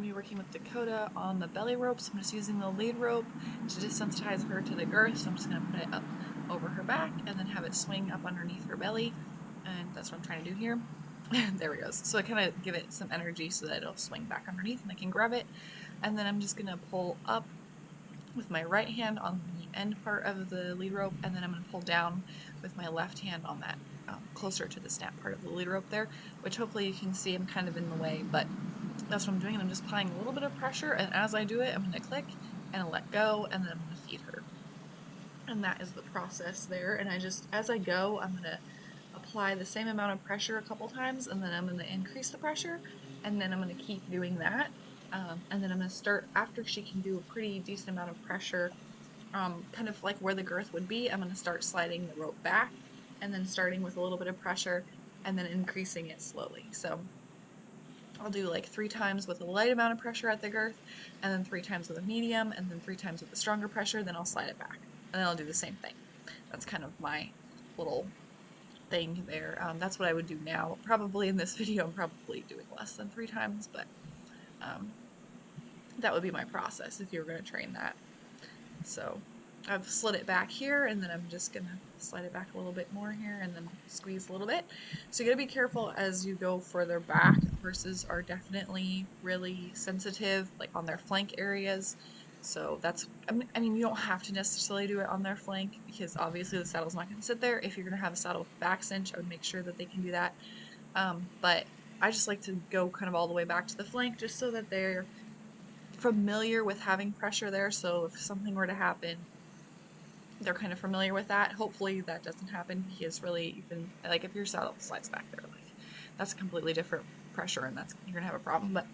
going to be working with Dakota on the belly rope, so I'm just using the lead rope to desensitize her to the girth. So I'm just going to put it up over her back and then have it swing up underneath her belly, and that's what I'm trying to do here. There we go. So I kind of give it some energy so that it'll swing back underneath and I can grab it, and then I'm just going to pull up with my right hand on the end part of the lead rope, and then I'm going to pull down with my left hand on that closer to the snap part of the lead rope there, which hopefully you can see I'm kind of in the way, but that's what I'm doing, and I'm just applying a little bit of pressure, and as I do it, I'm going to click and let go, and then I'm going to feed her. And that is the process there, and as I go, I'm going to apply the same amount of pressure a couple times, and then I'm going to increase the pressure, and then I'm going to keep doing that. And then I'm going to start, after she can do a pretty decent amount of pressure, kind of like where the girth would be, I'm going to start sliding the rope back, and then starting with a little bit of pressure, and then increasing it slowly. So I'll do like 3 times with a light amount of pressure at the girth, and then 3 times with a medium, and then 3 times with a stronger pressure, then I'll slide it back. And then I'll do the same thing. That's kind of my little thing there. That's what I would do now. Probably in this video, I'm probably doing less than 3 times, but um, that would be my process if you were going to train that. So I've slid it back here, and then I'm just going to slide it back a little bit more here, and then squeeze a little bit. So you got to be careful as you go further back. Horses are definitely really sensitive, like on their flank areas. So that's, I mean, you don't have to necessarily do it on their flank, because obviously the saddle's not going to sit there. If you're going to have a saddle with back cinch, I would make sure that they can do that. But I just like to go kind of all the way back to the flank, just so that they're familiar with having pressure there. So if something were to happen, they're kind of familiar with that. Hopefully that doesn't happen, because really, you can, like, if your saddle slides back there, like, that's a completely different pressure, and that's, you're gonna have a problem. But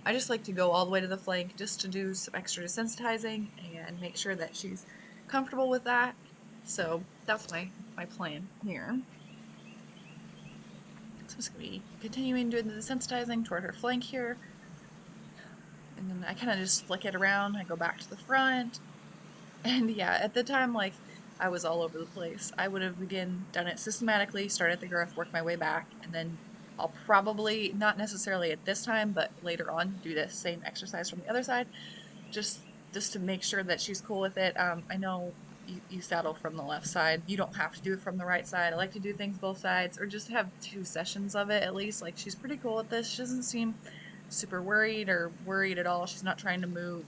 I just like to go all the way to the flank just to do some extra desensitizing and make sure that she's comfortable with that. So that's my plan here. So I'm just gonna be continuing doing the desensitizing toward her flank here, and then I kind of just flick it around. I go back to the front. And yeah, at the time, like, I was all over the place. I would have, again, done it systematically, start at the girth, work my way back, and then I'll probably, not necessarily at this time, but later on, do the same exercise from the other side, just to make sure that she's cool with it. I know you saddle from the left side. You don't have to do it from the right side. I like to do things both sides, or just have 2 sessions of it at least. Like, she's pretty cool with this. She doesn't seem super worried or worried at all. She's not trying to move.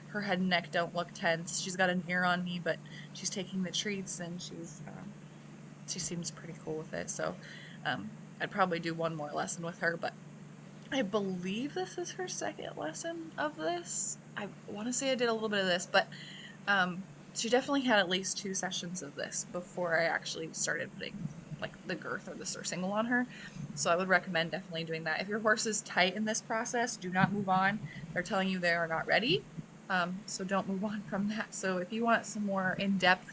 Her head and neck don't look tense. She's got an ear on me, but she's taking the treats, and she seems pretty cool with it. So I'd probably do one more lesson with her, but I believe this is her 2nd lesson of this. I want to say I did a little bit of this, but she definitely had at least 2 sessions of this before I actually started putting like the girth or the surcingle on her. So I would recommend definitely doing that. If your horse is tight in this process, do not move on. They're telling you they are not ready. So don't move on from that. So if you want some more in-depth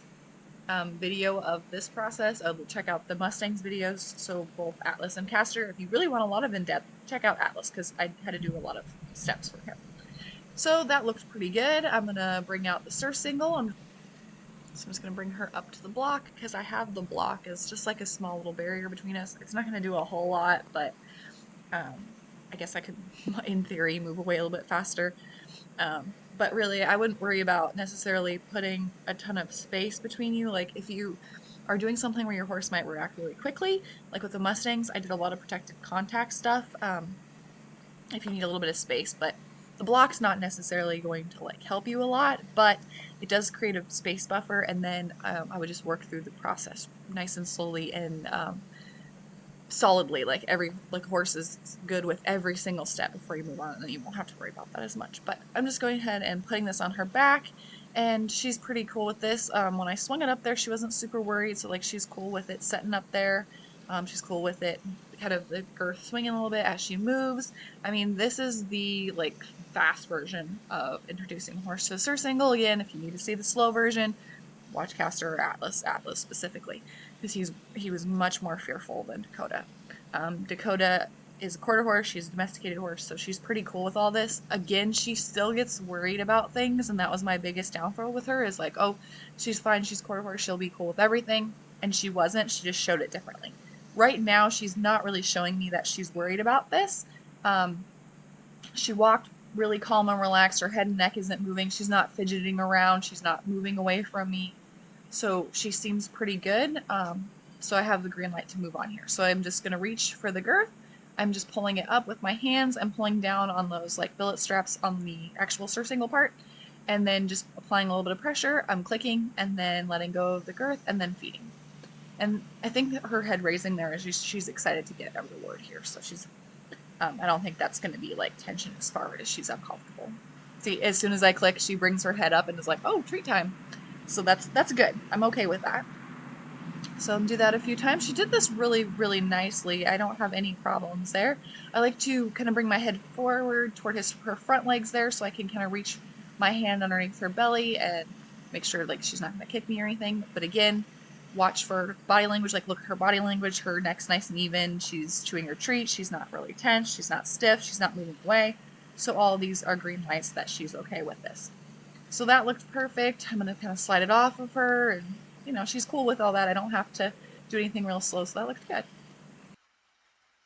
video of this process, check out the Mustangs videos, so both Atlas and Castor. If you really want a lot of in-depth, check out Atlas, because I had to do a lot of steps for him. So that looked pretty good. I'm going to bring out the Surcingle, so I'm just going to bring her up to the block, because I have the block as just like a small little barrier between us. It's not going to do a whole lot, but I guess I could, in theory, move away a little bit faster. But really, I wouldn't worry about necessarily putting a ton of space between you. Like, if you are doing something where your horse might react really quickly, like with the Mustangs, I did a lot of protected contact stuff, if you need a little bit of space, but the block's not necessarily going to, like, help you a lot, but it does create a space buffer, and then I would just work through the process nice and slowly and solidly. Like, horse is good with every single step before you move on, and then you won't have to worry about that as much. But I'm just going ahead and putting this on her back, and she's pretty cool with this. When I swung it up there, she wasn't super worried, so like, she's cool with it setting up there. She's cool with it, kind of the girth swinging a little bit as she moves. I mean, this is the, like, fast version of introducing horse to Surcingle. Again, if you need to see the slow version, watch Castor or Atlas specifically, because he was much more fearful than Dakota. Dakota is a quarter horse. She's a domesticated horse, so she's pretty cool with all this. Again, she still gets worried about things, and that was my biggest downfall with her, is like, oh, she's fine, she's quarter horse, she'll be cool with everything, and she wasn't. She just showed it differently. Right now, she's not really showing me that she's worried about this. She walked really calm and relaxed. Her head and neck isn't moving. She's not fidgeting around. She's not moving away from me. So she seems pretty good. So I have the green light to move on here. So I'm just going to reach for the girth. I'm just pulling it up with my hands. I'm pulling down on those like billet straps on the actual surcingle part, and then just applying a little bit of pressure. I'm clicking and then letting go of the girth and then feeding. And I think that her head raising there is she's excited to get a reward here. So she's I don't think that's going to be like tension as far as she's uncomfortable. See, as soon as I click, she brings her head up and is like, "Oh, treat time." So that's good. I'm okay with that. So do that a few times. She did this really, really nicely. I don't have any problems there. I like to kind of bring my head forward toward her front legs there so I can kind of reach my hand underneath her belly and make sure like she's not going to kick me or anything. But again, watch for body language. Like look at her body language. Her neck's nice and even. She's chewing her treat. She's not really tense. She's not stiff. She's not moving away. So all these are green lights that she's okay with this. So that looked perfect. I'm going to kind of slide it off of her, and she's cool with all that. I don't have to do anything real slow, so that looked good.